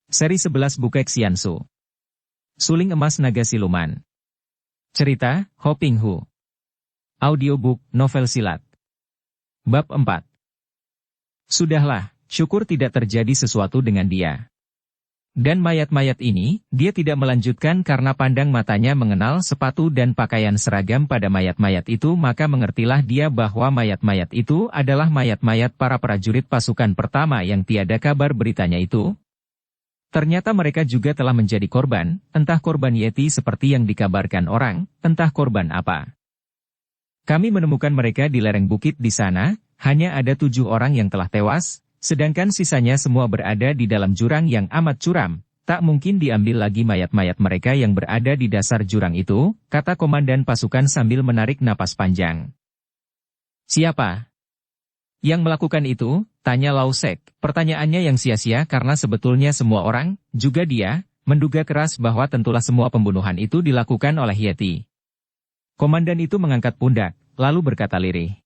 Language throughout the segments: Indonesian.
Seri 11 Bukek Xiansu. Suling Emas Naga Siluman. Cerita, Ho Ping Hu. Audiobook, novel silat. Bab 4. Sudahlah, syukur tidak terjadi sesuatu dengan dia. Dan mayat-mayat ini, dia tidak melanjutkan karena pandang matanya mengenal sepatu dan pakaian seragam pada mayat-mayat itu, maka mengertilah dia bahwa mayat-mayat itu adalah mayat-mayat para prajurit pasukan pertama yang tiada kabar beritanya itu. Ternyata mereka juga telah menjadi korban, entah korban Yeti seperti yang dikabarkan orang, entah korban apa. Kami menemukan mereka di lereng bukit di sana, hanya ada 7 orang yang telah tewas, sedangkan sisanya semua berada di dalam jurang yang amat curam. Tak mungkin diambil lagi mayat-mayat mereka yang berada di dasar jurang itu, kata komandan pasukan sambil menarik napas panjang. Siapa yang melakukan itu? Tanya Lau Sek. Pertanyaannya yang sia-sia karena sebetulnya semua orang, juga dia, menduga keras bahwa tentulah semua pembunuhan itu dilakukan oleh Yeti. Komandan itu mengangkat pundak, lalu berkata lirih.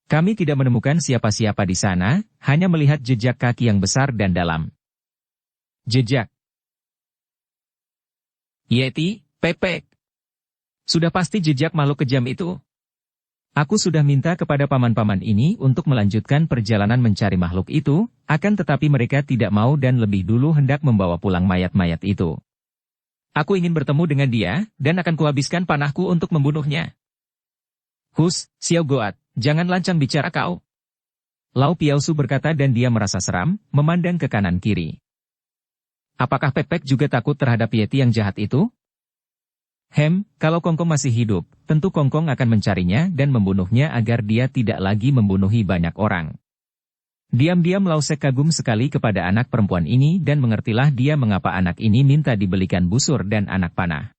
Kami tidak menemukan siapa-siapa di sana, hanya melihat jejak kaki yang besar dan dalam. Jejak Yeti, pepek. Sudah pasti jejak makhluk kejam itu. Aku sudah minta kepada paman-paman ini untuk melanjutkan perjalanan mencari makhluk itu, akan tetapi mereka tidak mau dan lebih dulu hendak membawa pulang mayat-mayat itu. Aku ingin bertemu dengan dia, dan akan kuhabiskan panahku untuk membunuhnya. Hus, Xiao Goat, jangan lancang bicara kau. Lau Piaosu berkata dan dia merasa seram, memandang ke kanan kiri. Apakah Pek-Pek juga takut terhadap Yeti yang jahat itu? Kalau Kongkong masih hidup, tentu Kongkong akan mencarinya dan membunuhnya agar dia tidak lagi membunuhi banyak orang. Diam-diam Lau Sek kagum sekali kepada anak perempuan ini dan mengertilah dia mengapa anak ini minta dibelikan busur dan anak panah.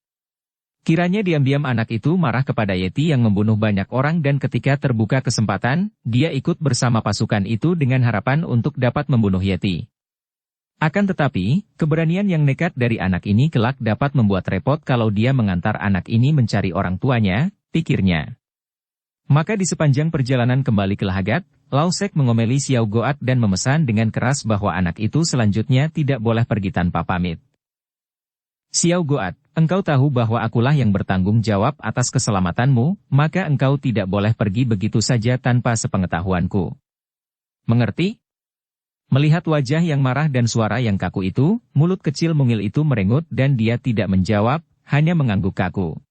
Kiranya diam-diam anak itu marah kepada Yeti yang membunuh banyak orang dan ketika terbuka kesempatan, dia ikut bersama pasukan itu dengan harapan untuk dapat membunuh Yeti. Akan tetapi, keberanian yang nekat dari anak ini kelak dapat membuat repot kalau dia mengantar anak ini mencari orang tuanya, pikirnya. Maka di sepanjang perjalanan kembali ke Lahagat, Lau Sek mengomeli Xiao Goat dan memesan dengan keras bahwa anak itu selanjutnya tidak boleh pergi tanpa pamit. Xiao Goat, engkau tahu bahwa akulah yang bertanggung jawab atas keselamatanmu, maka engkau tidak boleh pergi begitu saja tanpa sepengetahuanku. Mengerti? Melihat wajah yang marah dan suara yang kaku itu, mulut kecil mungil itu merengut dan dia tidak menjawab, hanya mengangguk kaku.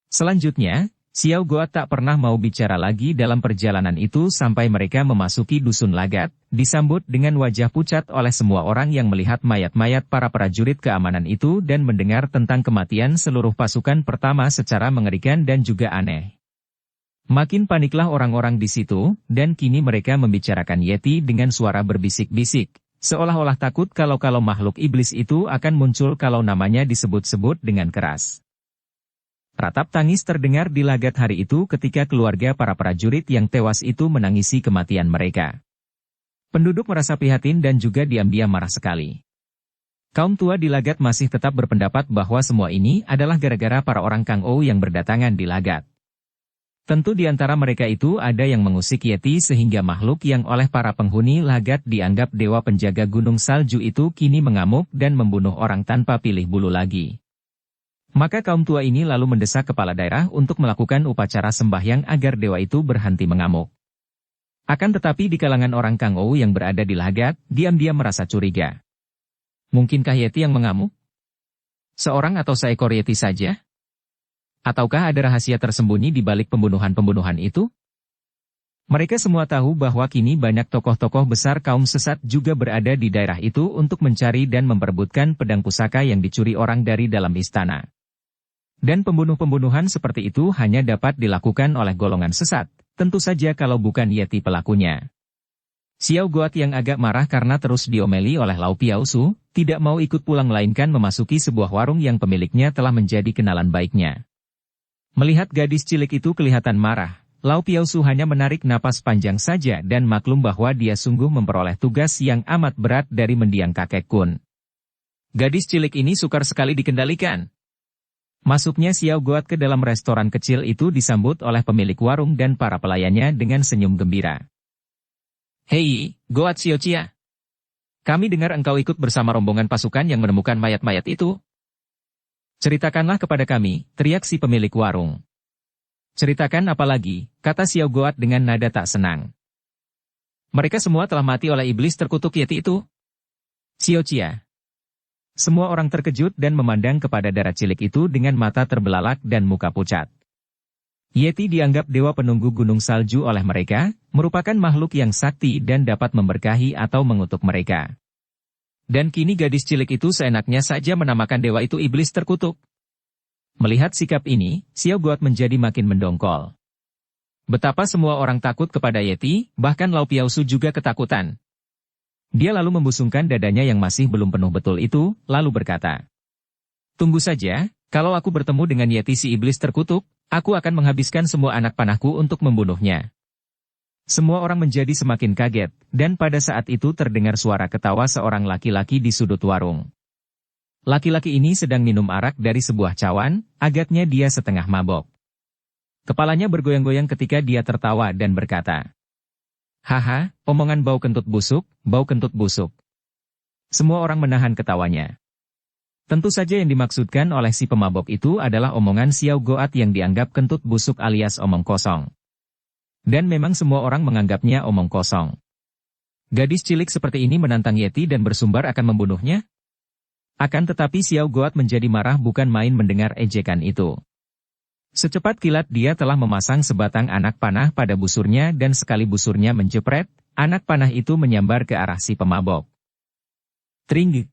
Selanjutnya, Xiao Goat tak pernah mau bicara lagi dalam perjalanan itu sampai mereka memasuki dusun Lagat, disambut dengan wajah pucat oleh semua orang yang melihat mayat-mayat para prajurit keamanan itu dan mendengar tentang kematian seluruh pasukan pertama secara mengerikan dan juga aneh. Makin paniklah orang-orang di situ, dan kini mereka membicarakan Yeti dengan suara berbisik-bisik, seolah-olah takut kalau makhluk iblis itu akan muncul kalau namanya disebut-sebut dengan keras. Ratap tangis terdengar di Lagat hari itu ketika keluarga para prajurit yang tewas itu menangisi kematian mereka. Penduduk merasa prihatin dan juga diam-diam marah sekali. Kaum tua di Lagat masih tetap berpendapat bahwa semua ini adalah gara-gara para orang Kang Ou yang berdatangan di Lagat. Tentu di antara mereka itu ada yang mengusik Yeti sehingga makhluk yang oleh para penghuni Lagat dianggap dewa penjaga gunung salju itu kini mengamuk dan membunuh orang tanpa pilih bulu lagi. Maka kaum tua ini lalu mendesak kepala daerah untuk melakukan upacara sembahyang agar dewa itu berhenti mengamuk. Akan tetapi di kalangan orang Kang Ou yang berada di Lagat, diam-diam merasa curiga. Mungkinkah Yeti yang mengamuk? Seorang atau seekor Yeti saja? Ataukah ada rahasia tersembunyi di balik pembunuhan-pembunuhan itu? Mereka semua tahu bahwa kini banyak tokoh-tokoh besar kaum sesat juga berada di daerah itu untuk mencari dan memperebutkan pedang pusaka yang dicuri orang dari dalam istana. Dan pembunuh-pembunuhan seperti itu hanya dapat dilakukan oleh golongan sesat, tentu saja kalau bukan Yeti pelakunya. Xiao Goat yang agak marah karena terus diomeli oleh Lau Piaosu, tidak mau ikut pulang melainkan memasuki sebuah warung yang pemiliknya telah menjadi kenalan baiknya. Melihat gadis cilik itu kelihatan marah, Lau Piaosu hanya menarik napas panjang saja dan maklum bahwa dia sungguh memperoleh tugas yang amat berat dari mendiang kakek Kun. Gadis cilik ini sukar sekali dikendalikan. Masuknya Xiao Goat ke dalam restoran kecil itu disambut oleh pemilik warung dan para pelayannya dengan senyum gembira. Hei, Goat Xiao Chia. Kami dengar engkau ikut bersama rombongan pasukan yang menemukan mayat-mayat itu. Ceritakanlah kepada kami, teriak si pemilik warung. Ceritakan apa lagi, kata Xiao Goat dengan nada tak senang. Mereka semua telah mati oleh iblis terkutuk Yeti itu. Xiao Chia. Semua orang terkejut dan memandang kepada darah cilik itu dengan mata terbelalak dan muka pucat. Yeti dianggap dewa penunggu gunung salju oleh mereka, merupakan makhluk yang sakti dan dapat memberkahi atau mengutuk mereka. Dan kini gadis cilik itu seenaknya saja menamakan dewa itu iblis terkutuk. Melihat sikap ini, Xiao Goat menjadi makin mendongkol. Betapa semua orang takut kepada Yeti, bahkan Lau Piausu juga ketakutan. Dia lalu membusungkan dadanya yang masih belum penuh betul itu, lalu berkata, "Tunggu saja, kalau aku bertemu dengan Yeti si iblis terkutuk, aku akan menghabiskan semua anak panahku untuk membunuhnya." Semua orang menjadi semakin kaget, dan pada saat itu terdengar suara ketawa seorang laki-laki di sudut warung. Laki-laki ini sedang minum arak dari sebuah cawan, agaknya dia setengah mabok. Kepalanya bergoyang-goyang ketika dia tertawa dan berkata, "Haha, omongan bau kentut busuk, bau kentut busuk." Semua orang menahan ketawanya. Tentu saja yang dimaksudkan oleh si pemabok itu adalah omongan Xiao Goat yang dianggap kentut busuk alias omong kosong. Dan memang semua orang menganggapnya omong kosong. Gadis cilik seperti ini menantang Yeti dan bersumbar akan membunuhnya? Akan tetapi Xiao Goat menjadi marah bukan main mendengar ejekan itu. Secepat kilat dia telah memasang sebatang anak panah pada busurnya dan sekali busurnya menjepret, anak panah itu menyambar ke arah si pemabok. Tring!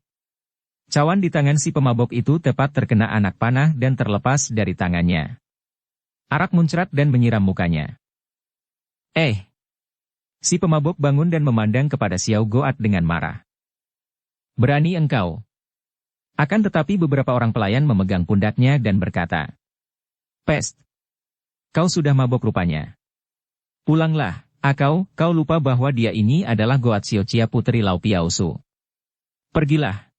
Cawan di tangan si pemabok itu tepat terkena anak panah dan terlepas dari tangannya. Arak muncrat dan menyiram mukanya. Si pemabok bangun dan memandang kepada Xiao Goat dengan marah. "Berani engkau?" Akan tetapi beberapa orang pelayan memegang pundaknya dan berkata, "Pest! Kau sudah mabok rupanya. Pulanglah, kau lupa bahwa dia ini adalah Goat Xiao Chia putri Lau Piausu. Pergilah."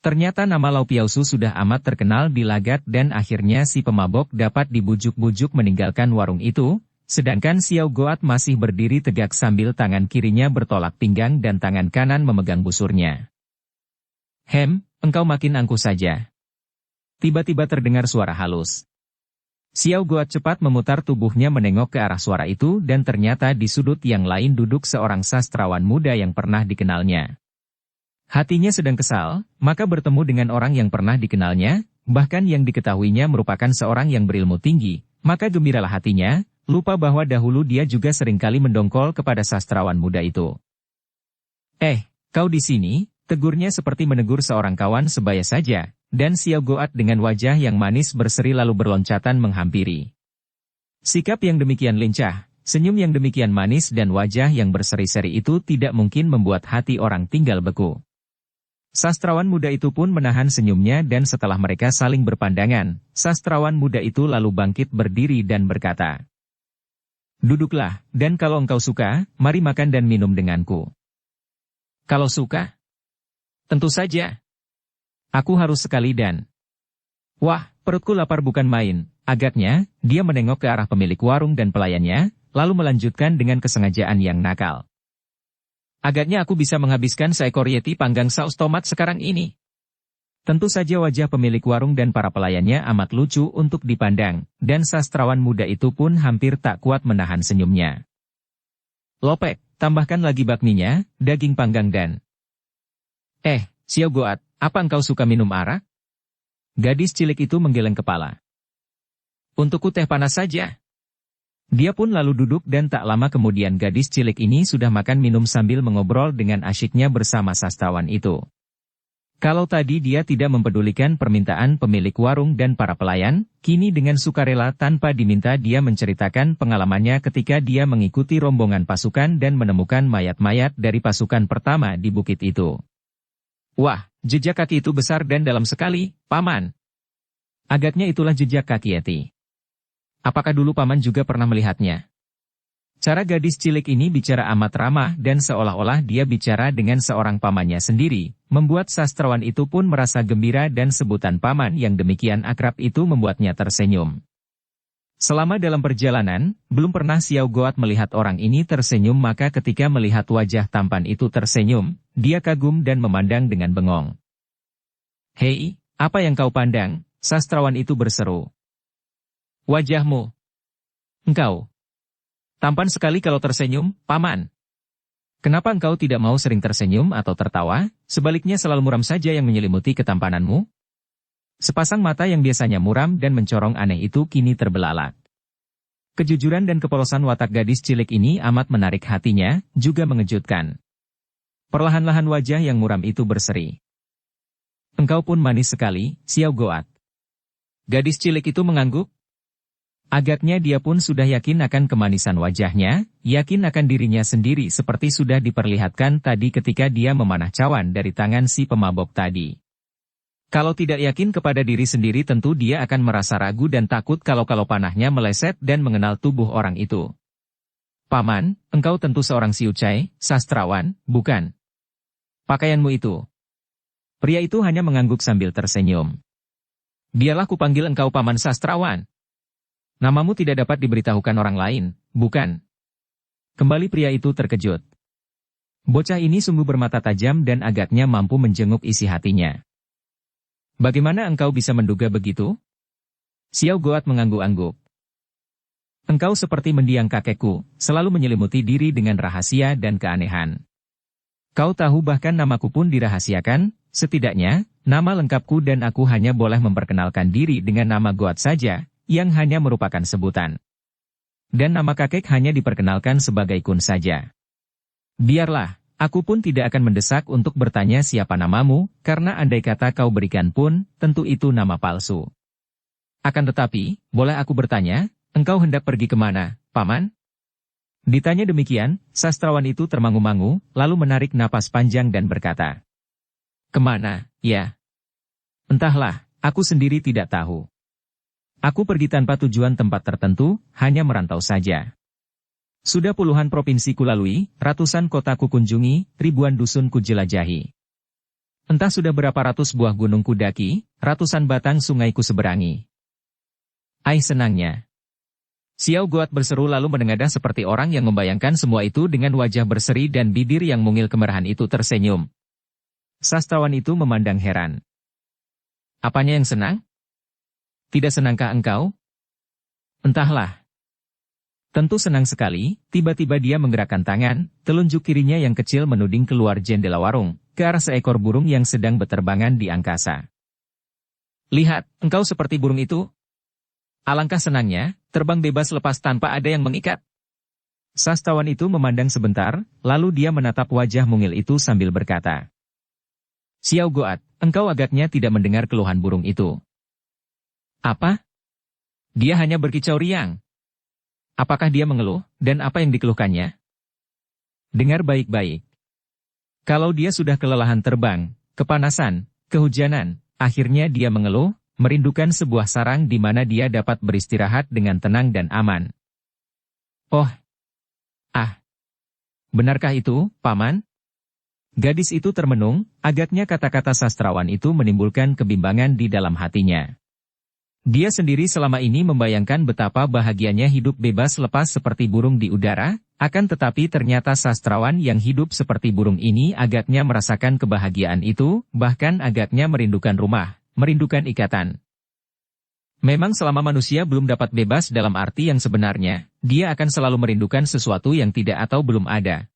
Ternyata nama Lau Piausu sudah amat terkenal di Lagat dan akhirnya si pemabok dapat dibujuk-bujuk meninggalkan warung itu, sedangkan Xiao Goat masih berdiri tegak sambil tangan kirinya bertolak pinggang dan tangan kanan memegang busurnya. Engkau makin angkuh saja." Tiba-tiba terdengar suara halus. Xiao Goat cepat memutar tubuhnya menengok ke arah suara itu dan ternyata di sudut yang lain duduk seorang sastrawan muda yang pernah dikenalnya. Hatinya sedang kesal, maka bertemu dengan orang yang pernah dikenalnya, bahkan yang diketahuinya merupakan seorang yang berilmu tinggi, maka gembiralah hatinya, lupa bahwa dahulu dia juga seringkali mendongkol kepada sastrawan muda itu. Kau di sini?" tegurnya seperti menegur seorang kawan sebaya saja, dan Xiao Goat dengan wajah yang manis berseri lalu berloncatan menghampiri. Sikap yang demikian lincah, senyum yang demikian manis dan wajah yang berseri-seri itu tidak mungkin membuat hati orang tinggal beku. Sastrawan muda itu pun menahan senyumnya dan setelah mereka saling berpandangan, sastrawan muda itu lalu bangkit berdiri dan berkata, "Duduklah, dan kalau engkau suka, mari makan dan minum denganku." "Kalau suka? Tentu saja. Aku harus sekali dan..." Wah, perutku lapar bukan main, agaknya, dia menengok ke arah pemilik warung dan pelayannya, lalu melanjutkan dengan kesengajaan yang nakal. "Agaknya aku bisa menghabiskan seekor Yeti panggang saus tomat sekarang ini." Tentu saja wajah pemilik warung dan para pelayannya amat lucu untuk dipandang, dan sastrawan muda itu pun hampir tak kuat menahan senyumnya. "Lopek, tambahkan lagi bakminya, daging panggang dan..." Xiao Goat, apa engkau suka minum arak?" Gadis cilik itu menggeleng kepala. "Untukku teh panas saja." Dia pun lalu duduk dan tak lama kemudian gadis cilik ini sudah makan minum sambil mengobrol dengan asyiknya bersama sastrawan itu. Kalau tadi dia tidak mempedulikan permintaan pemilik warung dan para pelayan, kini dengan sukarela tanpa diminta dia menceritakan pengalamannya ketika dia mengikuti rombongan pasukan dan menemukan mayat-mayat dari pasukan pertama di bukit itu. "Wah, jejak kaki itu besar dan dalam sekali, Paman. Agaknya itulah jejak kaki Yeti. Apakah dulu Paman juga pernah melihatnya?" Cara gadis cilik ini bicara amat ramah dan seolah-olah dia bicara dengan seorang pamannya sendiri, membuat sastrawan itu pun merasa gembira dan sebutan paman yang demikian akrab itu membuatnya tersenyum. Selama dalam perjalanan, belum pernah Xiao Goat melihat orang ini tersenyum maka ketika melihat wajah tampan itu tersenyum, dia kagum dan memandang dengan bengong. "Hei, apa yang kau pandang?" sastrawan itu berseru. "Wajahmu. Engkau tampan sekali kalau tersenyum, Paman. Kenapa engkau tidak mau sering tersenyum atau tertawa, sebaliknya selalu muram saja yang menyelimuti ketampananmu?" Sepasang mata yang biasanya muram dan mencorong aneh itu kini terbelalak. Kejujuran dan kepolosan watak gadis cilik ini amat menarik hatinya, juga mengejutkan. Perlahan-lahan wajah yang muram itu berseri. "Engkau pun manis sekali, Xiao Goat." Gadis cilik itu mengangguk. Agaknya dia pun sudah yakin akan kemanisan wajahnya, yakin akan dirinya sendiri seperti sudah diperlihatkan tadi ketika dia memanah cawan dari tangan si pemabok tadi. Kalau tidak yakin kepada diri sendiri tentu dia akan merasa ragu dan takut kalau panahnya meleset dan mengenal tubuh orang itu. "Paman, engkau tentu seorang siucai, sastrawan, bukan? Pakaianmu itu." Pria itu hanya mengangguk sambil tersenyum. "Biarlah kupanggil engkau Paman Sastrawan. Namamu tidak dapat diberitahukan orang lain, bukan?" Kembali pria itu terkejut. Bocah ini sungguh bermata tajam dan agaknya mampu menjenguk isi hatinya. "Bagaimana engkau bisa menduga begitu?" Xiao Goat mengangguk-angguk. "Engkau seperti mendiang kakekku, selalu menyelimuti diri dengan rahasia dan keanehan. Kau tahu bahkan namaku pun dirahasiakan, setidaknya, nama lengkapku dan aku hanya boleh memperkenalkan diri dengan nama Goat saja, yang hanya merupakan sebutan. Dan nama kakek hanya diperkenalkan sebagai Kun saja. Biarlah. Aku pun tidak akan mendesak untuk bertanya siapa namamu, karena andai kata kau berikan pun, tentu itu nama palsu. Akan tetapi, boleh aku bertanya, engkau hendak pergi kemana, Paman?" Ditanya demikian, sastrawan itu termangu-mangu, lalu menarik napas panjang dan berkata, "Kemana, ya? Entahlah, aku sendiri tidak tahu. Aku pergi tanpa tujuan tempat tertentu, hanya merantau saja. Sudah puluhan provinsi kulalui, ratusan kota kukunjungi, ribuan dusun kujelajahi. Entah sudah berapa ratus buah gunung kudaki, ratusan batang sungai kuseberangi. Ai senangnya." Xiao Goat berseru lalu menengadah seperti orang yang membayangkan semua itu dengan wajah berseri dan bibir yang mungil kemerahan itu tersenyum. Sastrawan itu memandang heran. "Apanya yang senang? Tidak senangkah engkau?" "Entahlah. Tentu senang sekali." Tiba-tiba dia menggerakkan tangan, telunjuk kirinya yang kecil menuding keluar jendela warung, ke arah seekor burung yang sedang beterbangan di angkasa. "Lihat, engkau seperti burung itu. Alangkah senangnya, terbang bebas lepas tanpa ada yang mengikat." Sastrawan itu memandang sebentar, lalu dia menatap wajah mungil itu sambil berkata, "Xiao Goat, engkau agaknya tidak mendengar keluhan burung itu." "Apa? Dia hanya berkicau riang. Apakah dia mengeluh, dan apa yang dikeluhkannya? Dengar baik-baik. Kalau dia sudah kelelahan terbang, kepanasan, kehujanan, akhirnya dia mengeluh, merindukan sebuah sarang di mana dia dapat beristirahat dengan tenang dan aman." "Oh. Benarkah itu, Paman?" Gadis itu termenung, agaknya kata-kata sastrawan itu menimbulkan kebimbangan di dalam hatinya. Dia sendiri selama ini membayangkan betapa bahagianya hidup bebas lepas seperti burung di udara, akan tetapi ternyata sastrawan yang hidup seperti burung ini agaknya merasakan kebahagiaan itu, bahkan agaknya merindukan rumah, merindukan ikatan. Memang selama manusia belum dapat bebas dalam arti yang sebenarnya, dia akan selalu merindukan sesuatu yang tidak atau belum ada.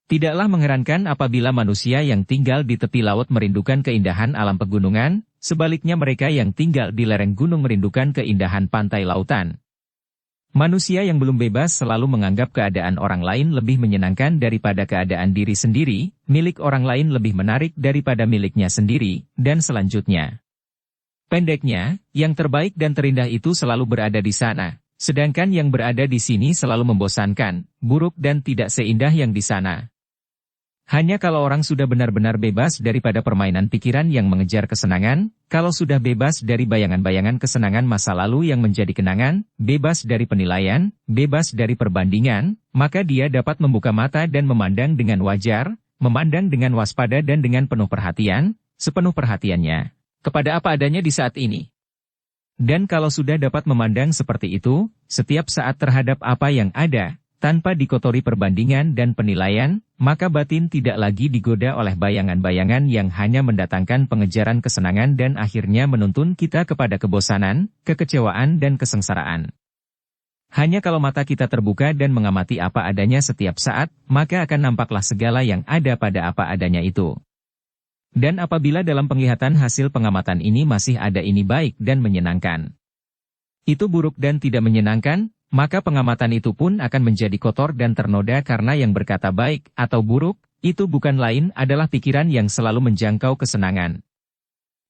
Tidaklah mengherankan apabila manusia yang tinggal di tepi laut merindukan keindahan alam pegunungan, sebaliknya mereka yang tinggal di lereng gunung merindukan keindahan pantai lautan. Manusia yang belum bebas selalu menganggap keadaan orang lain lebih menyenangkan daripada keadaan diri sendiri, milik orang lain lebih menarik daripada miliknya sendiri, dan selanjutnya. Pendeknya, yang terbaik dan terindah itu selalu berada di sana, sedangkan yang berada di sini selalu membosankan, buruk dan tidak seindah yang di sana. Hanya kalau orang sudah benar-benar bebas daripada permainan pikiran yang mengejar kesenangan, kalau sudah bebas dari bayangan-bayangan kesenangan masa lalu yang menjadi kenangan, bebas dari penilaian, bebas dari perbandingan, maka dia dapat membuka mata dan memandang dengan wajar, memandang dengan waspada dan dengan penuh perhatian, sepenuh perhatiannya, kepada apa adanya di saat ini. Dan kalau sudah dapat memandang seperti itu, setiap saat terhadap apa yang ada, tanpa dikotori perbandingan dan penilaian, maka batin tidak lagi digoda oleh bayangan-bayangan yang hanya mendatangkan pengejaran kesenangan dan akhirnya menuntun kita kepada kebosanan, kekecewaan dan kesengsaraan. Hanya kalau mata kita terbuka dan mengamati apa adanya setiap saat, maka akan nampaklah segala yang ada pada apa adanya itu. Dan apabila dalam penglihatan hasil pengamatan ini masih ada ini baik dan menyenangkan, itu buruk dan tidak menyenangkan, maka pengamatan itu pun akan menjadi kotor dan ternoda karena yang berkata baik atau buruk, itu bukan lain adalah pikiran yang selalu menjangkau kesenangan.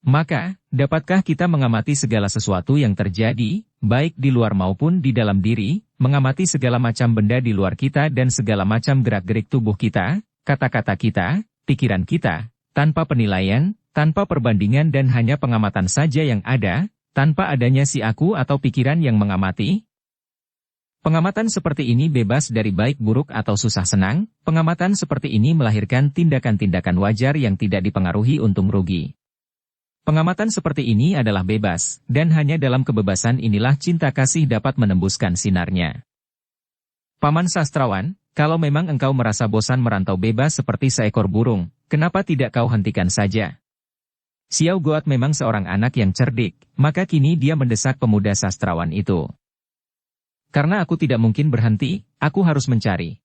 Maka, dapatkah kita mengamati segala sesuatu yang terjadi, baik di luar maupun di dalam diri, mengamati segala macam benda di luar kita dan segala macam gerak-gerik tubuh kita, kata-kata kita, pikiran kita, tanpa penilaian, tanpa perbandingan dan hanya pengamatan saja yang ada, tanpa adanya si aku atau pikiran yang mengamati? Pengamatan seperti ini bebas dari baik buruk atau susah senang, pengamatan seperti ini melahirkan tindakan-tindakan wajar yang tidak dipengaruhi untung rugi. Pengamatan seperti ini adalah bebas, dan hanya dalam kebebasan inilah cinta kasih dapat menembuskan sinarnya. Paman sastrawan, kalau memang engkau merasa bosan merantau bebas seperti seekor burung, kenapa tidak kau hentikan saja? Xiao Goat memang seorang anak yang cerdik, maka kini dia mendesak pemuda sastrawan itu. Karena aku tidak mungkin berhenti, aku harus mencari.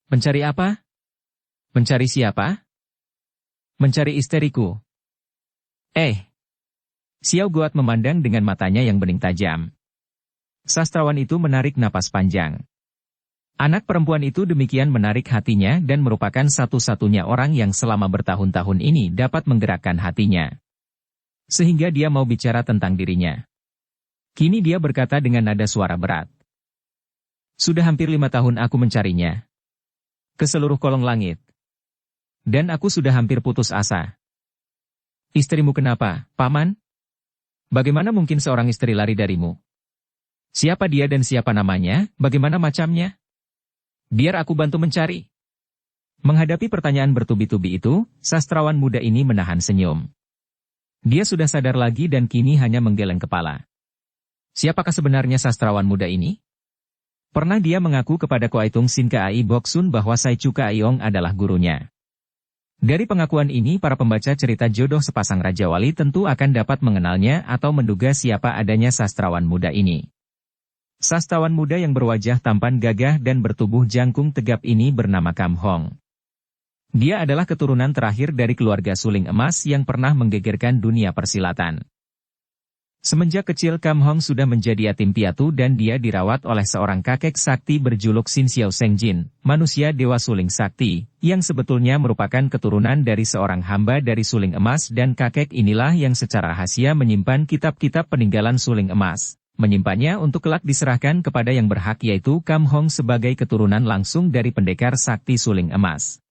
Mencari apa? Mencari siapa? Mencari isteriku. Xiao Goat memandang dengan matanya yang bening tajam. Sastrawan itu menarik napas panjang. Anak perempuan itu demikian menarik hatinya dan merupakan satu-satunya orang yang selama bertahun-tahun ini dapat menggerakkan hatinya. Sehingga dia mau bicara tentang dirinya. Kini dia berkata dengan nada suara berat. Sudah hampir 5 tahun aku mencarinya. Ke seluruh kolong langit. Dan aku sudah hampir putus asa. Istrimu kenapa, Paman? Bagaimana mungkin seorang istri lari darimu? Siapa dia dan siapa namanya, bagaimana macamnya? Biar aku bantu mencari. Menghadapi pertanyaan bertubi-tubi itu, sastrawan muda ini menahan senyum. Dia sudah sadar lagi dan kini hanya menggeleng kepala. Siapakah sebenarnya sastrawan muda ini? Pernah dia mengaku kepada Koaitung Sin Kai Boksun bahwa Sai Chu Kaiong adalah gurunya. Dari pengakuan ini para pembaca cerita jodoh sepasang Raja Wali tentu akan dapat mengenalnya atau menduga siapa adanya sastrawan muda ini. Sastrawan muda yang berwajah tampan gagah dan bertubuh jangkung tegap ini bernama Kam Hong. Dia adalah keturunan terakhir dari keluarga suling emas yang pernah menggegerkan dunia persilatan. Semenjak kecil Kam Hong sudah menjadi yatim piatu dan dia dirawat oleh seorang kakek sakti berjuluk Sin Xiao Seng Jin, manusia dewa suling sakti, yang sebetulnya merupakan keturunan dari seorang hamba dari suling emas dan kakek inilah yang secara rahasia menyimpan kitab-kitab peninggalan suling emas, menyimpannya untuk kelak diserahkan kepada yang berhak yaitu Kam Hong sebagai keturunan langsung dari pendekar sakti suling emas.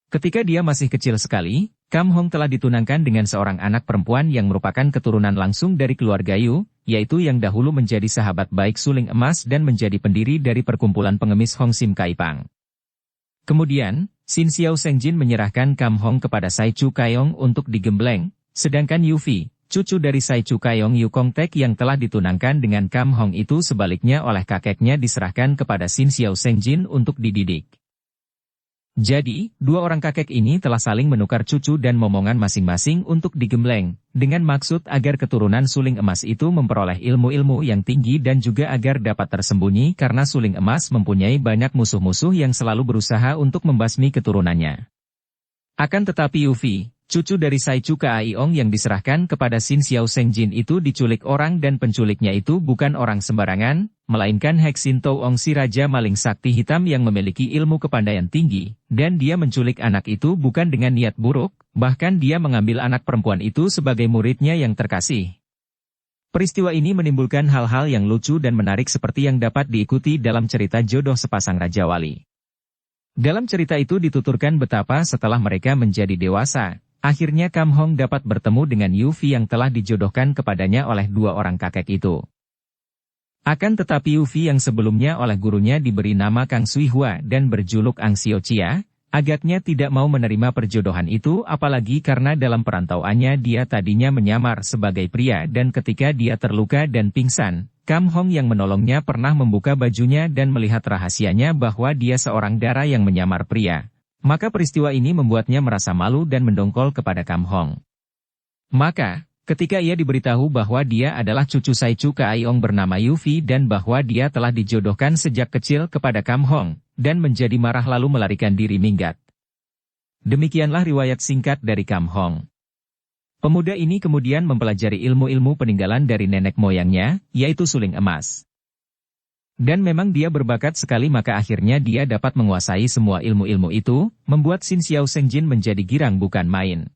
Ketika dia masih kecil sekali, Kam Hong telah ditunangkan dengan seorang anak perempuan yang merupakan keturunan langsung dari keluarga Yu, yaitu yang dahulu menjadi sahabat baik suling emas dan menjadi pendiri dari perkumpulan pengemis Hong Sim Kaipang. Kemudian, Sin Xiao Seng Jin menyerahkan Kam Hong kepada Sai Chu Kaiong untuk digembleng, sedangkan Yu Fi, cucu dari Sai Chu Kaiong Yu Kong Tek yang telah ditunangkan dengan Kam Hong itu sebaliknya oleh kakeknya diserahkan kepada Sin Xiao Seng Jin untuk dididik. Jadi, dua orang kakek ini telah saling menukar cucu dan momongan masing-masing untuk digembleng, dengan maksud agar keturunan suling emas itu memperoleh ilmu-ilmu yang tinggi dan juga agar dapat tersembunyi karena suling emas mempunyai banyak musuh-musuh yang selalu berusaha untuk membasmi keturunannya. Akan tetapi Yu Fi, cucu dari Sai Chu Kaiong yang diserahkan kepada Sin Xiao Seng Jin itu diculik orang dan penculiknya itu bukan orang sembarangan, melainkan Hek Sin Tou Ong si Raja Maling Sakti Hitam yang memiliki ilmu kepandaian tinggi, dan dia menculik anak itu bukan dengan niat buruk, bahkan dia mengambil anak perempuan itu sebagai muridnya yang terkasih. Peristiwa ini menimbulkan hal-hal yang lucu dan menarik seperti yang dapat diikuti dalam cerita jodoh sepasang Raja Wali. Dalam cerita itu dituturkan betapa setelah mereka menjadi dewasa, akhirnya Kam Hong dapat bertemu dengan Yu Fi yang telah dijodohkan kepadanya oleh dua orang kakek itu. Akan tetapi Yu Fi yang sebelumnya oleh gurunya diberi nama Kang Sui Hua dan berjuluk Ang Xio Chia, Agaknya tidak mau menerima perjodohan itu apalagi karena dalam perantauannya dia tadinya menyamar sebagai pria dan ketika dia terluka dan pingsan, Kam Hong yang menolongnya pernah membuka bajunya dan melihat rahasianya bahwa dia seorang dara yang menyamar pria. Maka peristiwa ini membuatnya merasa malu dan mendongkol kepada Kam Hong. Maka, ketika ia diberitahu bahwa dia adalah cucu Saichu Kaiyong bernama Yufi dan bahwa dia telah dijodohkan sejak kecil kepada Kam Hong, dan menjadi marah lalu melarikan diri minggat. Demikianlah riwayat singkat dari Kam Hong. Pemuda ini kemudian mempelajari ilmu-ilmu peninggalan dari nenek moyangnya, yaitu suling emas. Dan memang dia berbakat sekali maka akhirnya dia dapat menguasai semua ilmu-ilmu itu, membuat Xin Xiao Sengjin menjadi girang bukan main.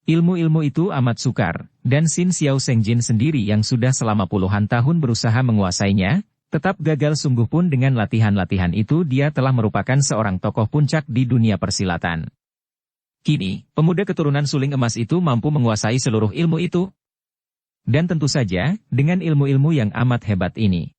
Ilmu-ilmu itu amat sukar, dan Xin Xiao Sengjin sendiri yang sudah selama puluhan tahun berusaha menguasainya, tetap gagal sungguh pun dengan latihan-latihan itu dia telah merupakan seorang tokoh puncak di dunia persilatan. Kini, pemuda keturunan suling emas itu mampu menguasai seluruh ilmu itu. Dan tentu saja, dengan ilmu-ilmu yang amat hebat ini.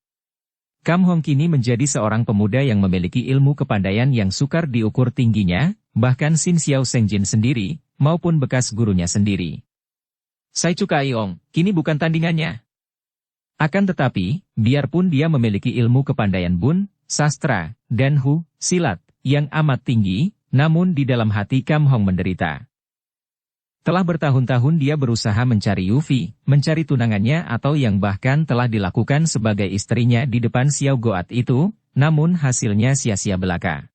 Kam Hong kini menjadi seorang pemuda yang memiliki ilmu kepandaian yang sukar diukur tingginya, bahkan Xin Xiao Sengjin sendiri, maupun bekas gurunya sendiri. Saichu Kaiyong, kini bukan tandingannya. Akan tetapi, biarpun dia memiliki ilmu kepandaian bun, sastra, dan silat, yang amat tinggi, namun di dalam hati Kam Hong menderita. Telah bertahun-tahun dia berusaha mencari Yufi, mencari tunangannya atau yang bahkan telah dilakukan sebagai istrinya di depan Xiao Goat itu, namun hasilnya sia-sia belaka.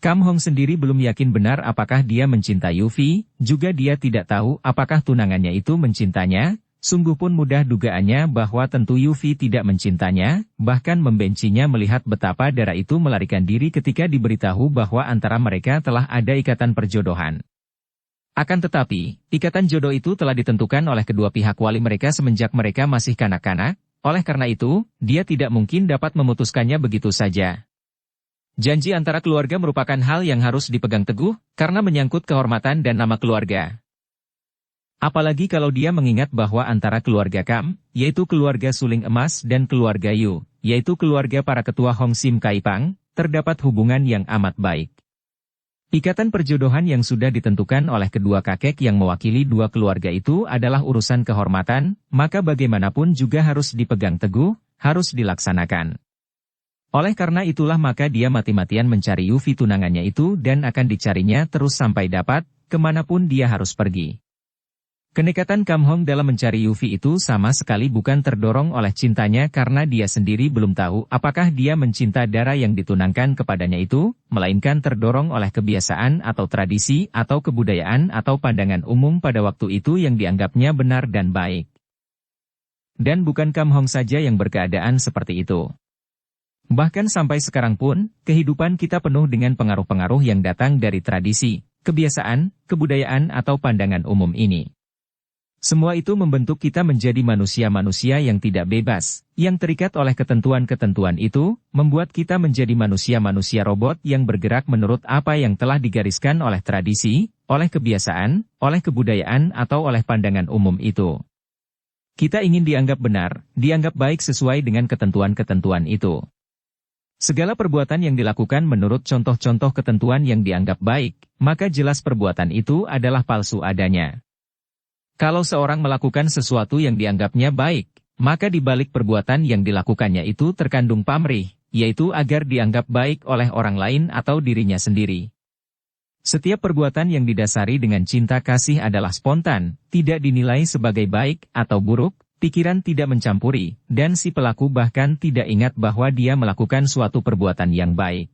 Kam Hong sendiri belum yakin benar apakah dia mencintai Yufi, juga dia tidak tahu apakah tunangannya itu mencintanya. Sungguh pun mudah dugaannya bahwa tentu Yufi tidak mencintanya, bahkan membencinya melihat betapa dara itu melarikan diri ketika diberitahu bahwa antara mereka telah ada ikatan perjodohan. Akan tetapi, ikatan jodoh itu telah ditentukan oleh kedua pihak wali mereka semenjak mereka masih kanak-kanak, oleh karena itu, dia tidak mungkin dapat memutuskannya begitu saja. Janji antara keluarga merupakan hal yang harus dipegang teguh, karena menyangkut kehormatan dan nama keluarga. Apalagi kalau dia mengingat bahwa antara keluarga Kam, yaitu keluarga Suling Emas dan keluarga Yu, yaitu keluarga para ketua Hong Sim Kaipang, terdapat hubungan yang amat baik. Ikatan perjodohan yang sudah ditentukan oleh kedua kakek yang mewakili dua keluarga itu adalah urusan kehormatan, maka bagaimanapun juga harus dipegang teguh, harus dilaksanakan. Oleh karena itulah maka dia mati-matian mencari Yufi tunangannya itu dan akan dicarinya terus sampai dapat, kemanapun dia harus pergi. Kenekatan Kam Hong dalam mencari Yufi itu sama sekali bukan terdorong oleh cintanya karena dia sendiri belum tahu apakah dia mencinta dara yang ditunangkan kepadanya itu, melainkan terdorong oleh kebiasaan atau tradisi atau kebudayaan atau pandangan umum pada waktu itu yang dianggapnya benar dan baik. Dan bukan Kam Hong saja yang berkeadaan seperti itu. Bahkan sampai sekarang pun, kehidupan kita penuh dengan pengaruh-pengaruh yang datang dari tradisi, kebiasaan, kebudayaan atau pandangan umum ini. Semua itu membentuk kita menjadi manusia-manusia yang tidak bebas, yang terikat oleh ketentuan-ketentuan itu, membuat kita menjadi manusia-manusia robot yang bergerak menurut apa yang telah digariskan oleh tradisi, oleh kebiasaan, oleh kebudayaan atau oleh pandangan umum itu. Kita ingin dianggap benar, dianggap baik sesuai dengan ketentuan-ketentuan itu. Segala perbuatan yang dilakukan menurut contoh-contoh ketentuan yang dianggap baik, maka jelas perbuatan itu adalah palsu adanya. Kalau seorang melakukan sesuatu yang dianggapnya baik, maka di balik perbuatan yang dilakukannya itu terkandung pamrih, yaitu agar dianggap baik oleh orang lain atau dirinya sendiri. Setiap perbuatan yang didasari dengan cinta kasih adalah spontan, tidak dinilai sebagai baik atau buruk, pikiran tidak mencampuri, dan si pelaku bahkan tidak ingat bahwa dia melakukan suatu perbuatan yang baik.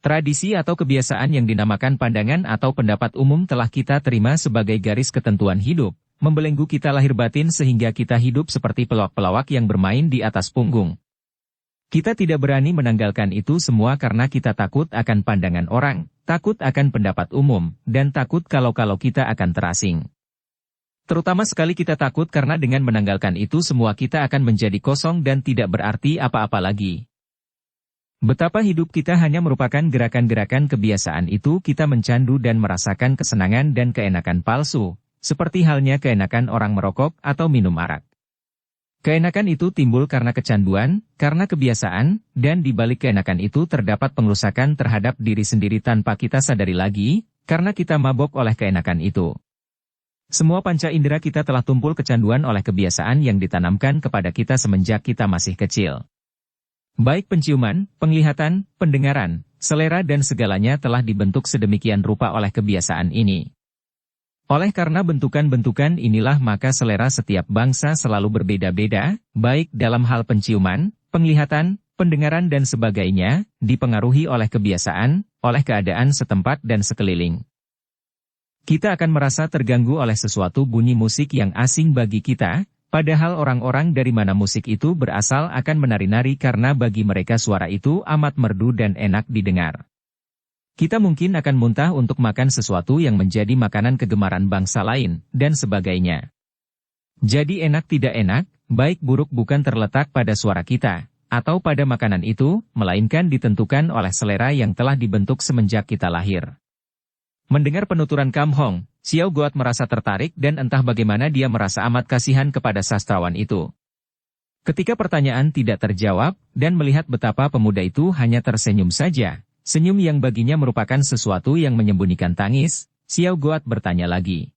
Tradisi atau kebiasaan yang dinamakan pandangan atau pendapat umum telah kita terima sebagai garis ketentuan hidup, membelenggu kita lahir batin sehingga kita hidup seperti pelawak-pelawak yang bermain di atas punggung. Kita tidak berani menanggalkan itu semua karena kita takut akan pandangan orang, takut akan pendapat umum, dan takut kalau kita akan terasing. Terutama sekali kita takut karena dengan menanggalkan itu semua kita akan menjadi kosong dan tidak berarti apa-apa lagi. Betapa hidup kita hanya merupakan gerakan-gerakan kebiasaan itu kita mencandu dan merasakan kesenangan dan keenakan palsu, seperti halnya keenakan orang merokok atau minum arak. Keenakan itu timbul karena kecanduan, karena kebiasaan, dan di balik keenakan itu terdapat pengerusakan terhadap diri sendiri tanpa kita sadari lagi, karena kita mabok oleh keenakan itu. Semua panca indera kita telah tumpul kecanduan oleh kebiasaan yang ditanamkan kepada kita semenjak kita masih kecil. Baik penciuman, penglihatan, pendengaran, selera dan segalanya telah dibentuk sedemikian rupa oleh kebiasaan ini. Oleh karena bentukan-bentukan inilah maka selera setiap bangsa selalu berbeda-beda, baik dalam hal penciuman, penglihatan, pendengaran dan sebagainya, dipengaruhi oleh kebiasaan, oleh keadaan setempat dan sekeliling. Kita akan merasa terganggu oleh sesuatu bunyi musik yang asing bagi kita, padahal orang-orang dari mana musik itu berasal akan menari-nari karena bagi mereka suara itu amat merdu dan enak didengar. Kita mungkin akan muntah untuk makan sesuatu yang menjadi makanan kegemaran bangsa lain, dan sebagainya. Jadi enak tidak enak, baik buruk bukan terletak pada suara kita, atau pada makanan itu, melainkan ditentukan oleh selera yang telah dibentuk semenjak kita lahir. Mendengar penuturan Kam Hong, Xiao Guat merasa tertarik dan entah bagaimana dia merasa amat kasihan kepada sastrawan itu. Ketika pertanyaan tidak terjawab, dan melihat betapa pemuda itu hanya tersenyum saja, senyum yang baginya merupakan sesuatu yang menyembunyikan tangis, Xiao Guat bertanya lagi.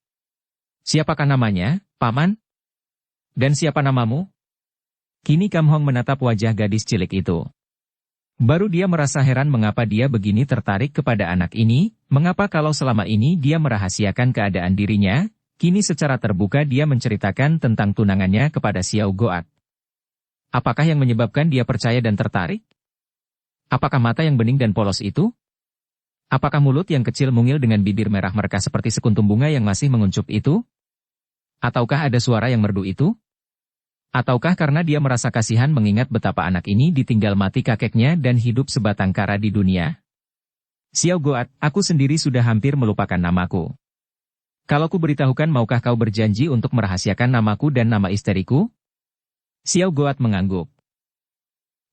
Siapakah namanya, Paman? Dan siapa namamu? Kini Kam Hong menatap wajah gadis cilik itu. Baru dia merasa heran mengapa dia begini tertarik kepada anak ini, mengapa kalau selama ini dia merahasiakan keadaan dirinya, kini secara terbuka dia menceritakan tentang tunangannya kepada Xiao Guat. Apakah yang menyebabkan dia percaya dan tertarik? Apakah mata yang bening dan polos itu? Apakah mulut yang kecil mungil dengan bibir merah merkah seperti sekuntum bunga yang masih menguncup itu? Ataukah ada suara yang merdu itu? Ataukah karena dia merasa kasihan mengingat betapa anak ini ditinggal mati kakeknya dan hidup sebatang kara di dunia? Xiao Guat, aku sendiri sudah hampir melupakan namaku. Kalau ku beritahukan maukah kau berjanji untuk merahasiakan namaku dan nama istriku? Xiao Guat mengangguk.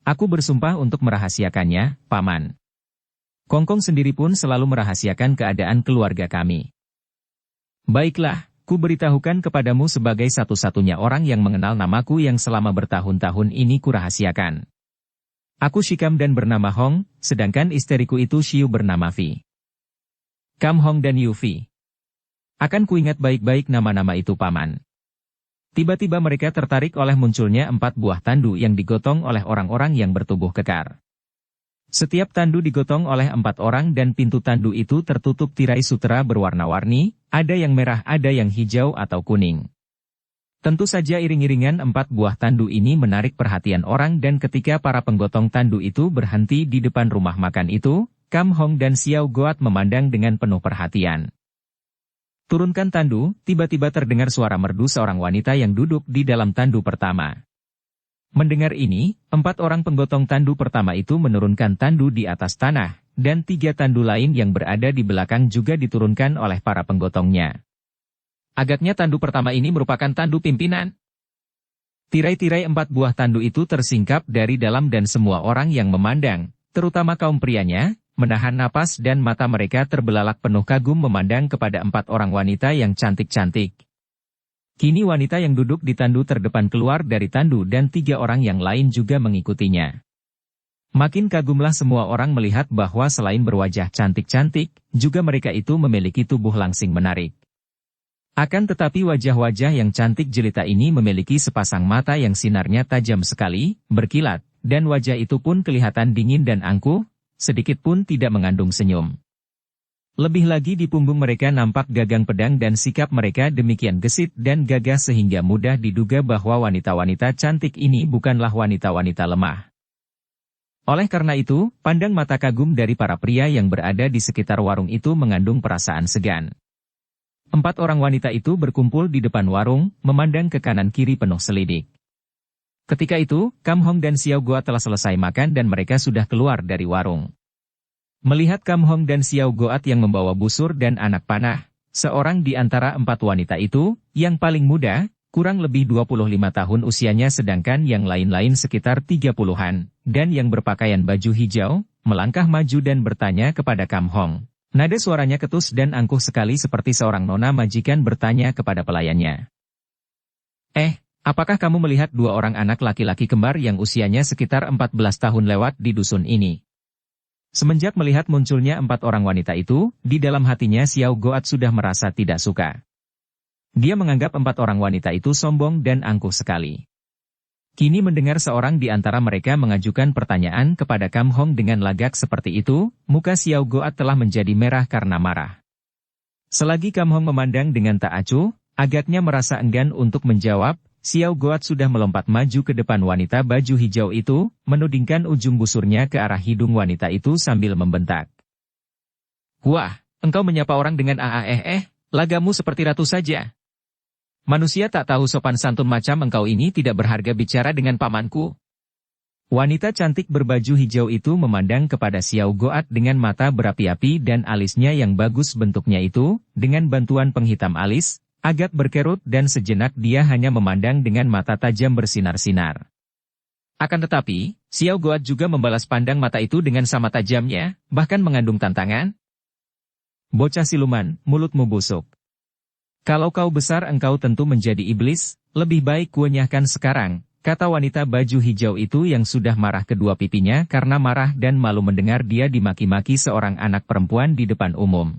Aku bersumpah untuk merahasiakannya, Paman. Kongkong sendiri pun selalu merahasiakan keadaan keluarga kami. Baiklah, ku beritahukan kepadamu sebagai satu-satunya orang yang mengenal namaku yang selama bertahun-tahun ini kurahasiakan. Aku Shikam dan bernama Hong, sedangkan istriku itu Xiu bernama Vi. Kam Hong dan Yu Vi. Akan kuingat baik-baik nama-nama itu Paman. Tiba-tiba mereka tertarik oleh munculnya 4 buah tandu yang digotong oleh orang-orang yang bertubuh kekar. Setiap tandu digotong oleh 4 orang dan pintu tandu itu tertutup tirai sutera berwarna-warni, ada yang merah ada yang hijau atau kuning. Tentu saja iring-iringan 4 buah tandu ini menarik perhatian orang dan ketika para penggotong tandu itu berhenti di depan rumah makan itu, Kam Hong dan Xiao Guat memandang dengan penuh perhatian. Turunkan tandu, tiba-tiba terdengar suara merdu seorang wanita yang duduk di dalam tandu pertama. Mendengar ini, 4 orang penggotong tandu pertama itu menurunkan tandu di atas tanah, dan 3 tandu lain yang berada di belakang juga diturunkan oleh para penggotongnya. Agaknya tandu pertama ini merupakan tandu pimpinan. Tirai-tirai 4 buah tandu itu tersingkap dari dalam dan semua orang yang memandang, terutama kaum prianya, menahan napas dan mata mereka terbelalak penuh kagum memandang kepada 4 orang wanita yang cantik-cantik. Kini wanita yang duduk di tandu terdepan keluar dari tandu dan 3 orang yang lain juga mengikutinya. Makin kagumlah semua orang melihat bahwa selain berwajah cantik-cantik, juga mereka itu memiliki tubuh langsing menarik. Akan tetapi wajah-wajah yang cantik jelita ini memiliki sepasang mata yang sinarnya tajam sekali, berkilat, dan wajah itu pun kelihatan dingin dan angkuh, sedikit pun tidak mengandung senyum. Lebih lagi di punggung mereka nampak gagang pedang dan sikap mereka demikian gesit dan gagah sehingga mudah diduga bahwa wanita-wanita cantik ini bukanlah wanita-wanita lemah. Oleh karena itu, pandang mata kagum dari para pria yang berada di sekitar warung itu mengandung perasaan segan. 4 orang wanita itu berkumpul di depan warung, memandang ke kanan kiri penuh selidik. Ketika itu, Kam Hong dan Xiao Guat telah selesai makan dan mereka sudah keluar dari warung. Melihat Kam Hong dan Xiao Guat yang membawa busur dan anak panah, seorang di antara 4 wanita itu, yang paling muda, kurang lebih 25 tahun usianya sedangkan yang lain-lain sekitar 30-an, dan yang berpakaian baju hijau, melangkah maju dan bertanya kepada Kam Hong. Nada suaranya ketus dan angkuh sekali seperti seorang nona majikan bertanya kepada pelayannya. Apakah kamu melihat dua orang anak laki-laki kembar yang usianya sekitar 14 tahun lewat di dusun ini? Semenjak melihat munculnya 4 orang wanita itu, di dalam hatinya Xiao Goat sudah merasa tidak suka. Dia menganggap 4 orang wanita itu sombong dan angkuh sekali. Kini mendengar seorang di antara mereka mengajukan pertanyaan kepada Kam Hong dengan lagak seperti itu, muka Xiao Goat telah menjadi merah karena marah. Selagi Kam Hong memandang dengan tak acuh, agaknya merasa enggan untuk menjawab, Xiao Goat sudah melompat maju ke depan wanita baju hijau itu, menudingkan ujung busurnya ke arah hidung wanita itu sambil membentak. Wah, engkau menyapa orang dengan lagamu seperti ratu saja. Manusia tak tahu sopan santun macam engkau ini tidak berharga bicara dengan pamanku. Wanita cantik berbaju hijau itu memandang kepada Xiao Goat dengan mata berapi-api dan alisnya yang bagus bentuknya itu, dengan bantuan penghitam alis, agak berkerut dan sejenak dia hanya memandang dengan mata tajam bersinar-sinar. Akan tetapi, Xiao Goat juga membalas pandang mata itu dengan sama tajamnya, bahkan mengandung tantangan. Bocah siluman, mulutmu busuk. Kalau kau besar engkau tentu menjadi iblis, lebih baik kuenyahkan sekarang, kata wanita baju hijau itu yang sudah marah kedua pipinya karena marah dan malu mendengar dia dimaki-maki seorang anak perempuan di depan umum.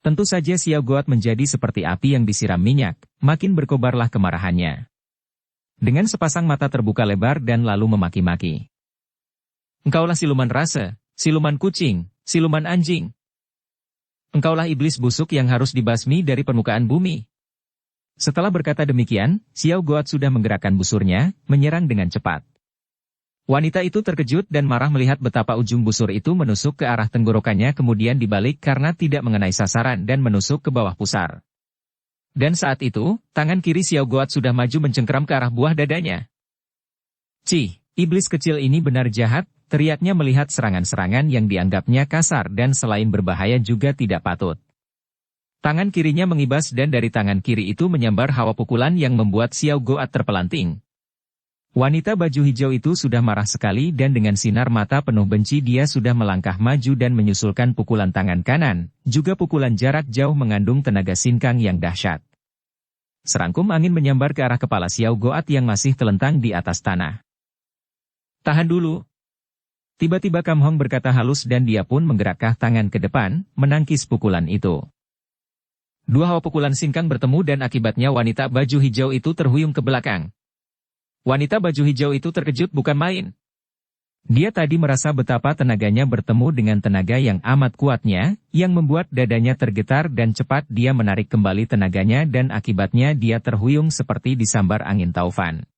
Tentu saja Xiao Goat menjadi seperti api yang disiram minyak, makin berkobarlah kemarahannya. Dengan sepasang mata terbuka lebar dan lalu memaki-maki. Engkaulah siluman rase, siluman kucing, siluman anjing. Engkaulah iblis busuk yang harus dibasmi dari permukaan bumi. Setelah berkata demikian, Xiao Goat sudah menggerakkan busurnya, menyerang dengan cepat. Wanita itu terkejut dan marah melihat betapa ujung busur itu menusuk ke arah tenggorokannya kemudian dibalik karena tidak mengenai sasaran dan menusuk ke bawah pusar. Dan saat itu, tangan kiri Xiao Goat sudah maju mencengkeram ke arah buah dadanya. Cih, iblis kecil ini benar jahat, teriaknya melihat serangan-serangan yang dianggapnya kasar dan selain berbahaya juga tidak patut. Tangan kirinya mengibas dan dari tangan kiri itu menyambar hawa pukulan yang membuat Xiao Goat terpelanting. Wanita baju hijau itu sudah marah sekali dan dengan sinar mata penuh benci dia sudah melangkah maju dan menyusulkan pukulan tangan kanan, juga pukulan jarak jauh mengandung tenaga sinkang yang dahsyat. Serangkum angin menyambar ke arah kepala Xiao Goat yang masih telentang di atas tanah. Tahan dulu. Tiba-tiba Kam Hong berkata halus dan dia pun menggerakkan tangan ke depan, menangkis pukulan itu. Dua hawa pukulan sinkang bertemu dan akibatnya wanita baju hijau itu terhuyung ke belakang. Wanita baju hijau itu terkejut bukan main. Dia tadi merasa betapa tenaganya bertemu dengan tenaga yang amat kuatnya, yang membuat dadanya tergetar dan cepat dia menarik kembali tenaganya dan akibatnya dia terhuyung seperti disambar angin taufan.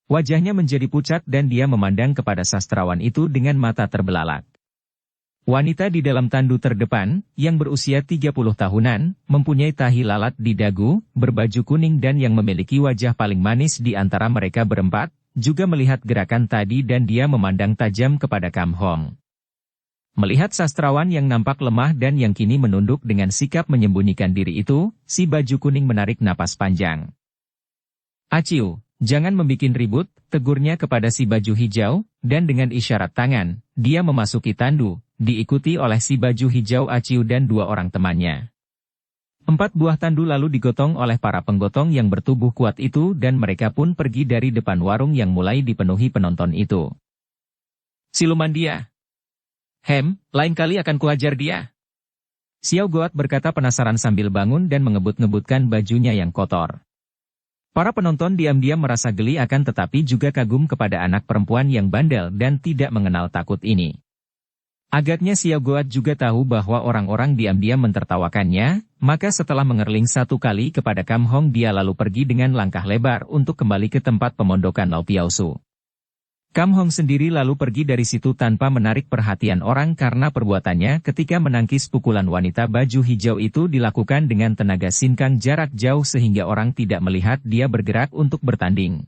Wajahnya menjadi pucat dan dia memandang kepada sastrawan itu dengan mata terbelalak. Wanita di dalam tandu terdepan, yang berusia 30 tahunan, mempunyai tahi lalat di dagu, berbaju kuning dan yang memiliki wajah paling manis di antara mereka berempat, juga melihat gerakan tadi dan dia memandang tajam kepada Kam Hong. Melihat sastrawan yang nampak lemah dan yang kini menunduk dengan sikap menyembunyikan diri itu, si baju kuning menarik napas panjang. Aciu, jangan membikin ribut, tegurnya kepada si baju hijau, dan dengan isyarat tangan, dia memasuki tandu, diikuti oleh si baju hijau Aciu dan 2 orang temannya. 4 buah tandu lalu digotong oleh para penggotong yang bertubuh kuat itu dan mereka pun pergi dari depan warung yang mulai dipenuhi penonton itu. Siluman dia. Lain kali akan kuajar dia. Xiao Goat berkata penasaran sambil bangun dan mengebut-ngebutkan bajunya yang kotor. Para penonton diam-diam merasa geli akan tetapi juga kagum kepada anak perempuan yang bandel dan tidak mengenal takut ini. Agaknya Xiao Goat juga tahu bahwa orang-orang diam-diam mentertawakannya, maka setelah mengerling 1 kali kepada Kam Hong dia lalu pergi dengan langkah lebar untuk kembali ke tempat pemondokan Lau Piaosu. Kam Hong sendiri lalu pergi dari situ tanpa menarik perhatian orang karena perbuatannya ketika menangkis pukulan wanita baju hijau itu dilakukan dengan tenaga sinkang jarak jauh sehingga orang tidak melihat dia bergerak untuk bertanding.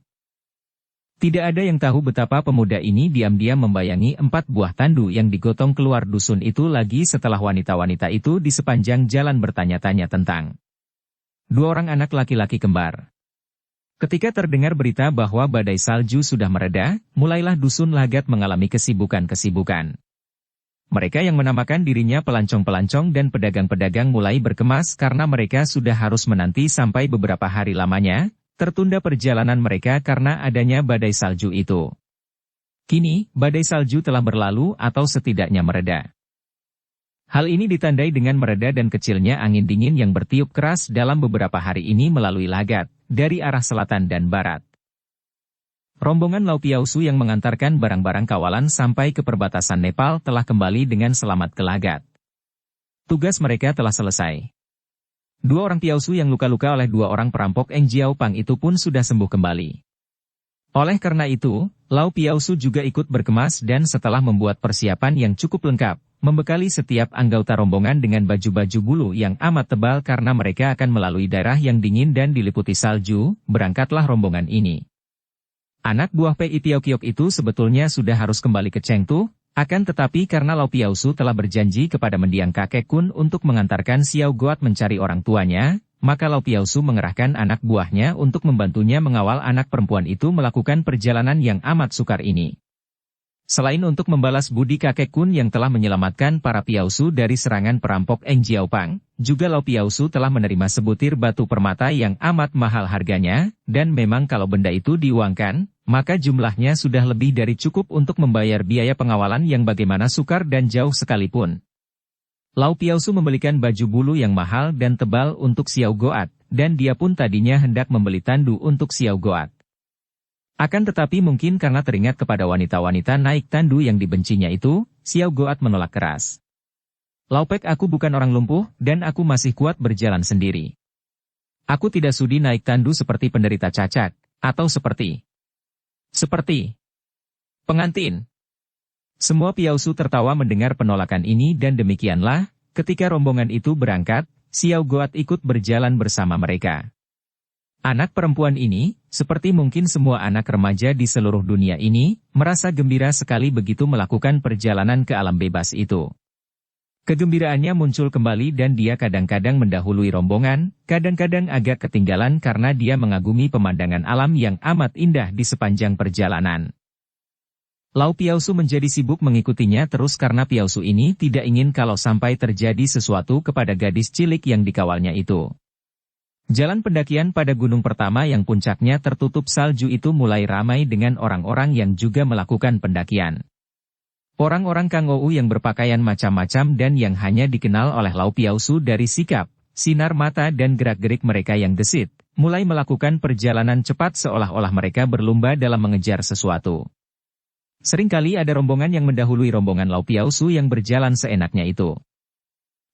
Tidak ada yang tahu betapa pemuda ini diam-diam membayangi 4 buah tandu yang digotong keluar dusun itu lagi setelah wanita-wanita itu di sepanjang jalan bertanya-tanya tentang 2 orang anak laki-laki kembar. Ketika terdengar berita bahwa badai salju sudah mereda, mulailah dusun Lagat mengalami kesibukan-kesibukan. Mereka yang menamakan dirinya pelancong-pelancong dan pedagang-pedagang mulai berkemas karena mereka sudah harus menanti sampai beberapa hari lamanya, tertunda perjalanan mereka karena adanya badai salju itu. Kini, badai salju telah berlalu atau setidaknya mereda. Hal ini ditandai dengan mereda dan kecilnya angin dingin yang bertiup keras dalam beberapa hari ini melalui lagat, dari arah selatan dan barat. Rombongan Lau Piausu yang mengantarkan barang-barang kawalan sampai ke perbatasan Nepal telah kembali dengan selamat ke lagat. Tugas mereka telah selesai. 2 orang Piausu yang luka-luka oleh 2 orang perampok Eng Jiao Pang itu pun sudah sembuh kembali. Oleh karena itu, Lau Piausu juga ikut berkemas dan setelah membuat persiapan yang cukup lengkap, membekali setiap anggota rombongan dengan baju-baju bulu yang amat tebal karena mereka akan melalui daerah yang dingin dan diliputi salju, berangkatlah rombongan ini. Anak buah Pei Tiaokiok itu sebetulnya sudah harus kembali ke Chengtu, akan tetapi karena Lau Piausu telah berjanji kepada mendiang kakek Kun untuk mengantarkan Xiao Goat mencari orang tuanya, maka Lau Piausu mengerahkan anak buahnya untuk membantunya mengawal anak perempuan itu melakukan perjalanan yang amat sukar ini. Selain untuk membalas budi kakek Kun yang telah menyelamatkan para Piausu dari serangan perampok Eng Jiao Pang, juga Lau Piausu telah menerima sebutir batu permata yang amat mahal harganya, dan memang kalau benda itu diuangkan, maka jumlahnya sudah lebih dari cukup untuk membayar biaya pengawalan yang bagaimana sukar dan jauh sekalipun. Lau Piausu membelikan baju bulu yang mahal dan tebal untuk Xiao Goat, dan dia pun tadinya hendak membeli tandu untuk Xiao Goat. Akan tetapi mungkin karena teringat kepada wanita-wanita naik tandu yang dibencinya itu, Xiao Goat menolak keras. Laupek, aku bukan orang lumpuh, dan aku masih kuat berjalan sendiri. Aku tidak sudi naik tandu seperti penderita cacat, atau seperti pengantin. Semua Piausu tertawa mendengar penolakan ini dan demikianlah, ketika rombongan itu berangkat, Xiao Goat ikut berjalan bersama mereka. Anak perempuan ini, seperti mungkin semua anak remaja di seluruh dunia ini, merasa gembira sekali begitu melakukan perjalanan ke alam bebas itu. Kegembiraannya muncul kembali dan dia kadang-kadang mendahului rombongan, kadang-kadang agak ketinggalan karena dia mengagumi pemandangan alam yang amat indah di sepanjang perjalanan. Lau Piausu menjadi sibuk mengikutinya terus karena Piausu ini tidak ingin kalau sampai terjadi sesuatu kepada gadis cilik yang dikawalnya itu. Jalan pendakian pada gunung pertama yang puncaknya tertutup salju itu mulai ramai dengan orang-orang yang juga melakukan pendakian. Orang-orang Kang Ou yang berpakaian macam-macam dan yang hanya dikenal oleh Lau Piausu dari sikap, sinar mata dan gerak-gerik mereka yang gesit, mulai melakukan perjalanan cepat seolah-olah mereka berlomba dalam mengejar sesuatu. Seringkali ada rombongan yang mendahului rombongan Lau Piausu yang berjalan seenaknya itu.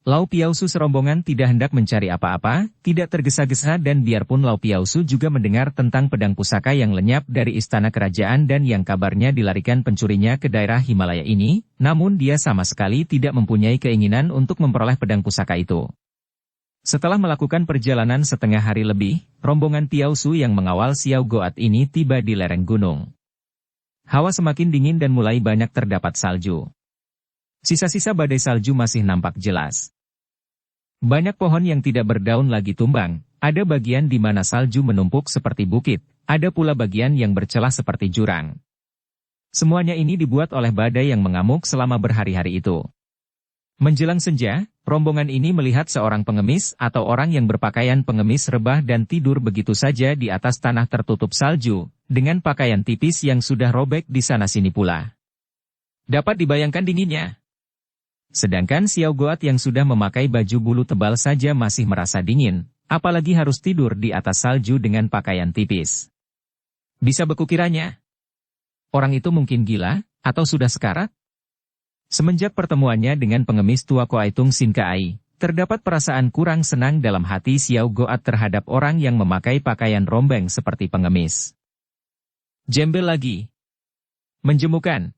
Lau Piausu serombongan tidak hendak mencari apa-apa, tidak tergesa-gesa dan biarpun Lau Piausu juga mendengar tentang pedang pusaka yang lenyap dari istana kerajaan dan yang kabarnya dilarikan pencurinya ke daerah Himalaya ini, namun dia sama sekali tidak mempunyai keinginan untuk memperoleh pedang pusaka itu. Setelah melakukan perjalanan setengah hari lebih, rombongan Piausu yang mengawal Xiao Goat ini tiba di lereng gunung. Hawa semakin dingin dan mulai banyak terdapat salju. Sisa-sisa badai salju masih nampak jelas. Banyak pohon yang tidak berdaun lagi tumbang, ada bagian di mana salju menumpuk seperti bukit, ada pula bagian yang bercelah seperti jurang. Semuanya ini dibuat oleh badai yang mengamuk selama berhari-hari itu. Menjelang senja, rombongan ini melihat seorang pengemis atau orang yang berpakaian pengemis rebah dan tidur begitu saja di atas tanah tertutup salju, dengan pakaian tipis yang sudah robek di sana-sini pula. Dapat dibayangkan dinginnya. Sedangkan Xiao Goat yang sudah memakai baju bulu tebal saja masih merasa dingin, apalagi harus tidur di atas salju dengan pakaian tipis. Bisa beku kiranya. Orang itu mungkin gila, atau sudah sekarat? Semenjak pertemuannya dengan pengemis tua Koaitung Sin Kai, terdapat perasaan kurang senang dalam hati Xiao Goat terhadap orang yang memakai pakaian rombeng seperti pengemis. Jembel lagi. Menjemukan.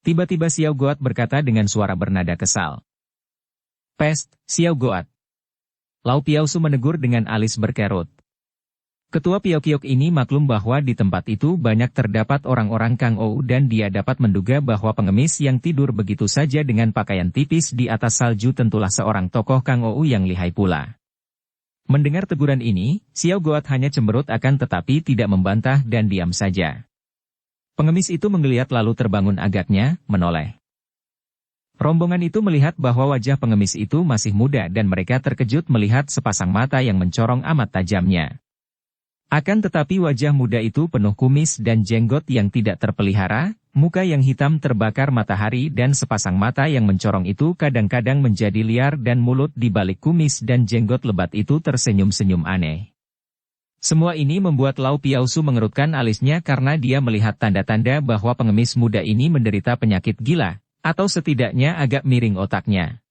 Tiba-tiba Xiao Goat berkata dengan suara bernada kesal. Pest, Xiao Goat. Lau Piausu menegur dengan alis berkerut. Ketua Piaukiok ini maklum bahwa di tempat itu banyak terdapat orang-orang Kang Ou dan dia dapat menduga bahwa pengemis yang tidur begitu saja dengan pakaian tipis di atas salju tentulah seorang tokoh Kang Ou yang lihai pula. Mendengar teguran ini, Xiao Goat hanya cemberut akan tetapi tidak membantah dan diam saja. Pengemis itu menggeliat lalu terbangun agaknya, menoleh. Rombongan itu melihat bahwa wajah pengemis itu masih muda dan mereka terkejut melihat sepasang mata yang mencorong amat tajamnya. Akan tetapi wajah muda itu penuh kumis dan jenggot yang tidak terpelihara, muka yang hitam terbakar matahari dan sepasang mata yang mencorong itu kadang-kadang menjadi liar dan mulut di balik kumis dan jenggot lebat itu tersenyum-senyum aneh. Semua ini membuat Lau Piausu mengerutkan alisnya karena dia melihat tanda-tanda bahwa pengemis muda ini menderita penyakit gila, atau setidaknya agak miring otaknya.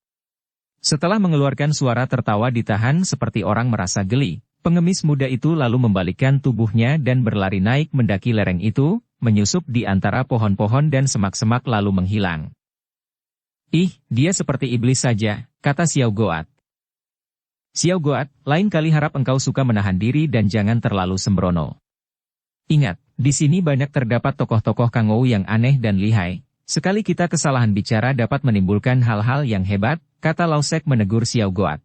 Setelah mengeluarkan suara tertawa ditahan seperti orang merasa geli, pengemis muda itu lalu membalikkan tubuhnya dan berlari naik mendaki lereng itu, menyusup di antara pohon-pohon dan semak-semak lalu menghilang. Ih, dia seperti iblis saja, kata Xiao Goat. Xiao Goat, lain kali harap engkau suka menahan diri dan jangan terlalu sembrono. Ingat, di sini banyak terdapat tokoh-tokoh Kangou yang aneh dan lihai. Sekali kita kesalahan bicara dapat menimbulkan hal-hal yang hebat, kata Lao Sek menegur Xiao Goat.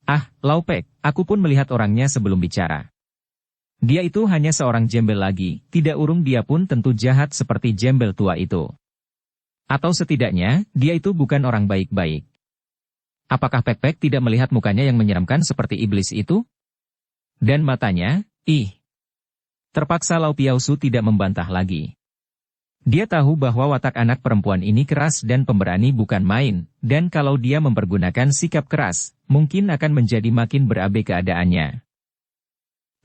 Ah, Lau Pek, aku pun melihat orangnya sebelum bicara. Dia itu hanya seorang jembel lagi, tidak urung dia pun tentu jahat seperti jembel tua itu. Atau setidaknya, dia itu bukan orang baik-baik. Apakah Pek Pek tidak melihat mukanya yang menyeramkan seperti iblis itu? Dan matanya, ih. Terpaksa Lau Piausu tidak membantah lagi. Dia tahu bahwa watak anak perempuan ini keras dan pemberani bukan main, dan kalau dia mempergunakan sikap keras, mungkin akan menjadi makin berabe keadaannya.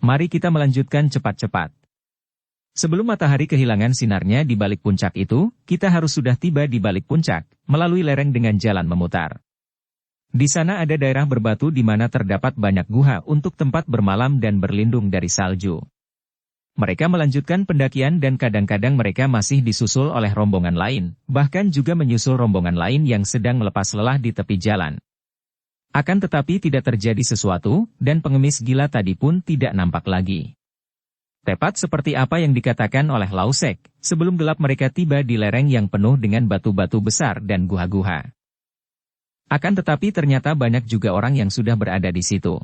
Mari kita melanjutkan cepat-cepat. Sebelum matahari kehilangan sinarnya di balik puncak itu, kita harus sudah tiba di balik puncak, melalui lereng dengan jalan memutar. Di sana ada daerah berbatu di mana terdapat banyak guha untuk tempat bermalam dan berlindung dari salju. Mereka melanjutkan pendakian dan kadang-kadang mereka masih disusul oleh rombongan lain, bahkan juga menyusul rombongan lain yang sedang melepas lelah di tepi jalan. Akan tetapi tidak terjadi sesuatu, dan pengemis gila tadi pun tidak nampak lagi. Tepat seperti apa yang dikatakan oleh Lao Sek, sebelum gelap mereka tiba di lereng yang penuh dengan batu-batu besar dan guha-guha. Akan tetapi ternyata banyak juga orang yang sudah berada di situ.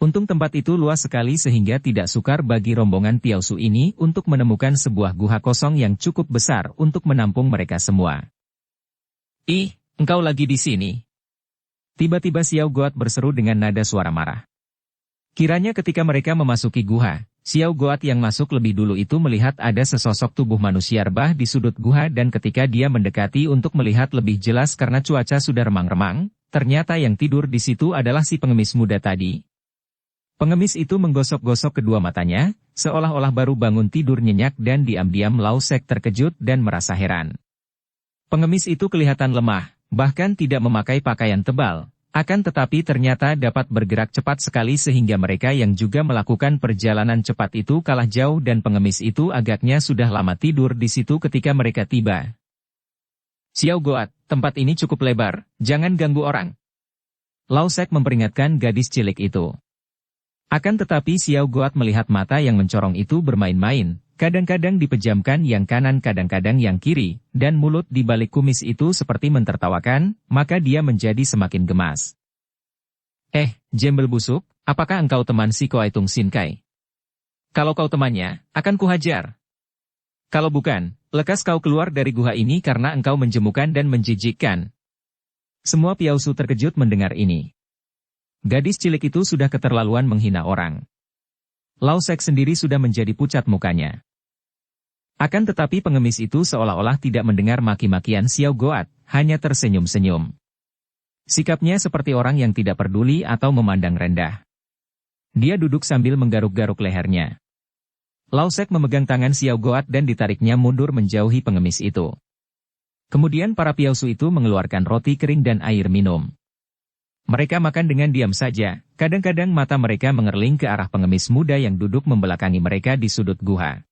Untung tempat itu luas sekali sehingga tidak sukar bagi rombongan Piausu ini untuk menemukan sebuah guha kosong yang cukup besar untuk menampung mereka semua. Ih, engkau lagi di sini. Tiba-tiba Xiao Goat berseru dengan nada suara marah. Kiranya ketika mereka memasuki guha, Xiao Goat yang masuk lebih dulu itu melihat ada sesosok tubuh manusia rebah di sudut guha dan ketika dia mendekati untuk melihat lebih jelas karena cuaca sudah remang-remang, ternyata yang tidur di situ adalah si pengemis muda tadi. Pengemis itu menggosok-gosok kedua matanya, seolah-olah baru bangun tidur nyenyak dan diam-diam Lao Sek terkejut dan merasa heran. Pengemis itu kelihatan lemah, bahkan tidak memakai pakaian tebal, akan tetapi ternyata dapat bergerak cepat sekali sehingga mereka yang juga melakukan perjalanan cepat itu kalah jauh dan pengemis itu agaknya sudah lama tidur di situ ketika mereka tiba. Xiao Goat, tempat ini cukup lebar, jangan ganggu orang. Lao Sek memperingatkan gadis cilik itu. Akan tetapi Xiao Goat melihat mata yang mencorong itu bermain-main, kadang-kadang dipejamkan yang kanan kadang-kadang yang kiri, dan mulut di balik kumis itu seperti mentertawakan, maka dia menjadi semakin gemas. Jembel busuk, apakah engkau teman si Koaitung Sinkai? Kalau kau temannya, akan kuhajar. Kalau bukan, lekas kau keluar dari guha ini karena engkau menjemukan dan menjijikkan. Semua Piausu terkejut mendengar ini. Gadis cilik itu sudah keterlaluan menghina orang. Lao Sek sendiri sudah menjadi pucat mukanya. Akan tetapi pengemis itu seolah-olah tidak mendengar maki-makian Xiao Goat, hanya tersenyum-senyum. Sikapnya seperti orang yang tidak peduli atau memandang rendah. Dia duduk sambil menggaruk-garuk lehernya. Lao Sek memegang tangan Xiao Goat dan ditariknya mundur menjauhi pengemis itu. Kemudian para Piausu itu mengeluarkan roti kering dan air minum. Mereka makan dengan diam saja, kadang-kadang mata mereka mengerling ke arah pengemis muda yang duduk membelakangi mereka di sudut guha.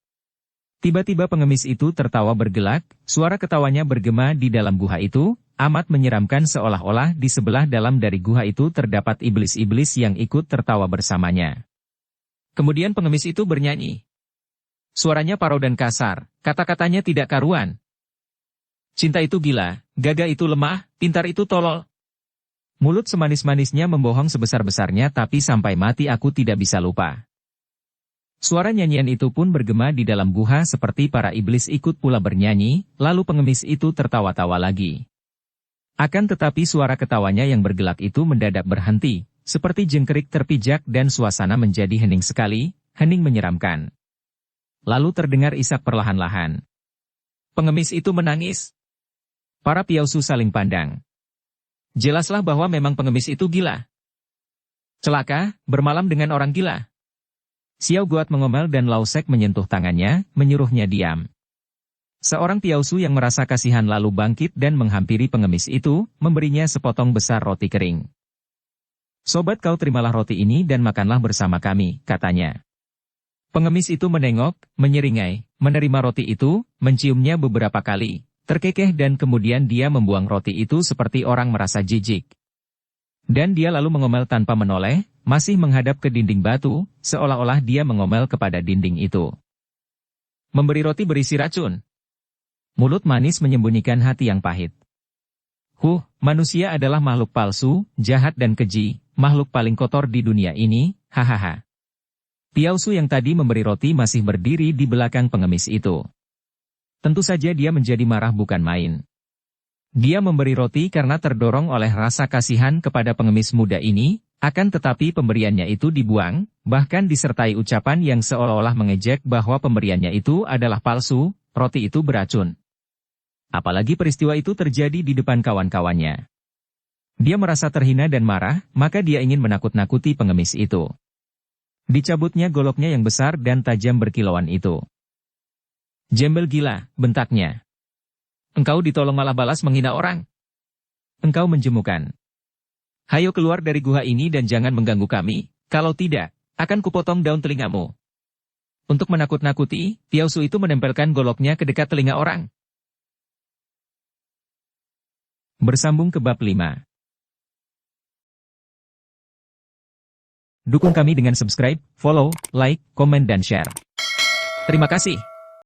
Tiba-tiba pengemis itu tertawa bergelak, suara ketawanya bergema di dalam guha itu, amat menyeramkan seolah-olah di sebelah dalam dari guha itu terdapat iblis-iblis yang ikut tertawa bersamanya. Kemudian pengemis itu bernyanyi. Suaranya parau dan kasar, kata-katanya tidak karuan. Cinta itu gila, gagah itu lemah, pintar itu tolol. Mulut semanis-manisnya membohong sebesar-besarnya tapi sampai mati aku tidak bisa lupa. Suara nyanyian itu pun bergema di dalam guha seperti para iblis ikut pula bernyanyi, lalu pengemis itu tertawa-tawa lagi. Akan tetapi suara ketawanya yang bergelak itu mendadak berhenti, Seperti jengkerik terpijak dan suasana menjadi hening sekali, hening menyeramkan. Lalu terdengar isak perlahan-lahan. Pengemis itu menangis. Para piausu saling pandang. Jelaslah bahwa memang pengemis itu gila. Celaka, bermalam dengan orang gila. Xiao Guat mengomel dan Lao Sek menyentuh tangannya, menyuruhnya diam. Seorang piausu yang merasa kasihan lalu bangkit dan menghampiri pengemis itu, memberinya sepotong besar roti kering. Sobat, kau terimalah roti ini dan makanlah bersama kami, katanya. Pengemis itu menengok, menyeringai, menerima roti itu, menciumnya beberapa kali, terkekeh dan kemudian dia membuang roti itu seperti orang merasa jijik. Dan dia lalu mengomel tanpa menoleh, masih menghadap ke dinding batu, seolah-olah dia mengomel kepada dinding itu. Memberi roti berisi racun. Mulut manis menyembunyikan hati yang pahit. Manusia adalah makhluk palsu, jahat dan keji, makhluk paling kotor di dunia ini, hahaha. Piausu yang tadi memberi roti masih berdiri di belakang pengemis itu. Tentu saja dia menjadi marah bukan main. Dia memberi roti karena terdorong oleh rasa kasihan kepada pengemis muda ini, akan tetapi pemberiannya itu dibuang, bahkan disertai ucapan yang seolah-olah mengejek bahwa pemberiannya itu adalah palsu, roti itu beracun. Apalagi peristiwa itu terjadi di depan kawan-kawannya. Dia merasa terhina dan marah, maka dia ingin menakut-nakuti pengemis itu. Dicabutnya goloknya yang besar dan tajam berkilauan itu. Jembel gila, bentaknya. Engkau ditolong malah balas menghina orang. Engkau menjemukan. Hayo keluar dari gua ini dan jangan mengganggu kami, kalau tidak, akan kupotong daun telingamu. Untuk menakut-nakuti, piausu itu menempelkan goloknya ke dekat telinga orang. Bersambung ke bab 5. Dukung kami dengan subscribe, follow, like, komen dan share. Terima kasih.